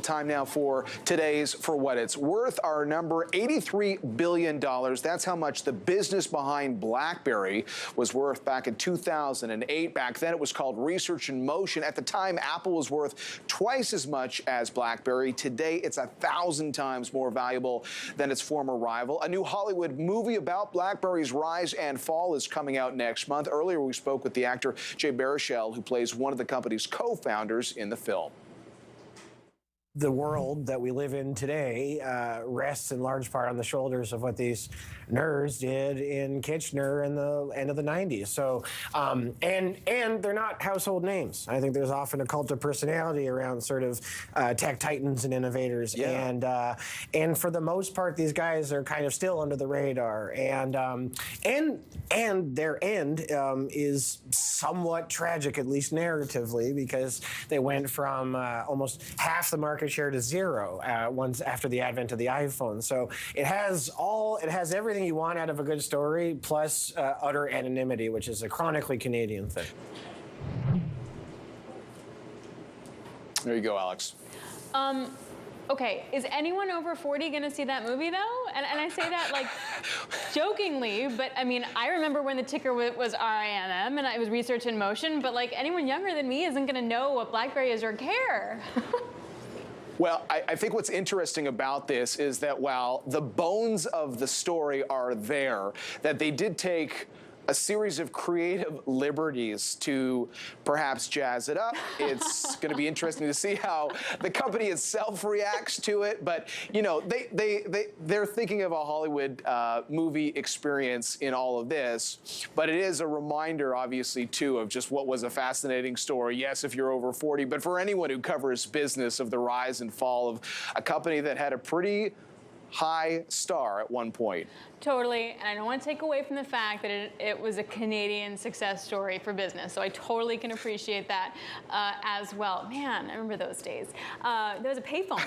Time now for today's For What It's Worth. Our number, $83 billion. That's how much the business behind BlackBerry was worth back in 2008. Back then, it was called Research in Motion. At the time, Apple was worth twice as much as BlackBerry. Today, it's 1,000 times more valuable than its former rival. A new Hollywood movie about BlackBerry's rise and fall is coming out next month. Earlier, we spoke with the actor Jay Baruchel, who plays one of the company's co-founders in the film. The world that we live in today rests in large part on the shoulders of what these nerds did in Kitchener in the end of the 90s. So, and they're not household names. I think there's often a cult of personality around sort of tech titans and innovators. Yeah. And for the most part, these guys are kind of still under the radar. And their end is somewhat tragic, at least narratively, because they went from almost half the market share to zero once after the advent of the iPhone. So it has everything you want out of a good story, plus utter anonymity, which is a chronically Canadian thing. There you go, Alex. Okay, is anyone over 40 going to see that movie, though? And I say that, like, jokingly, but, I mean, I remember when the ticker was RIMM, and it was Research in Motion, but, like, anyone younger than me isn't going to know what BlackBerry is or care. Well, I think what's interesting about this is that while the bones of the story are there, that they did take a series of creative liberties to perhaps jazz it up. It's going to be interesting to see how the company itself reacts to it. But, you know, they're thinking of a Hollywood movie experience in all of this. But it is a reminder, obviously, too, of just what was a fascinating story. Yes, if you're over 40, but for anyone who covers business, of the rise and fall of a company that had a pretty high star at one point. Totally, and I don't want to take away from the fact that it was a Canadian success story for business, so I totally can appreciate that as well. Man, I remember those days. There was a payphone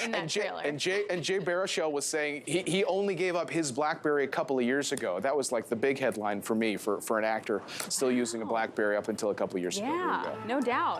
in that trailer. And Jay Baruchel was saying he only gave up his BlackBerry a couple of years ago. That was like the big headline for me, for an actor still using a BlackBerry up until a couple of years ago. Yeah, no doubt.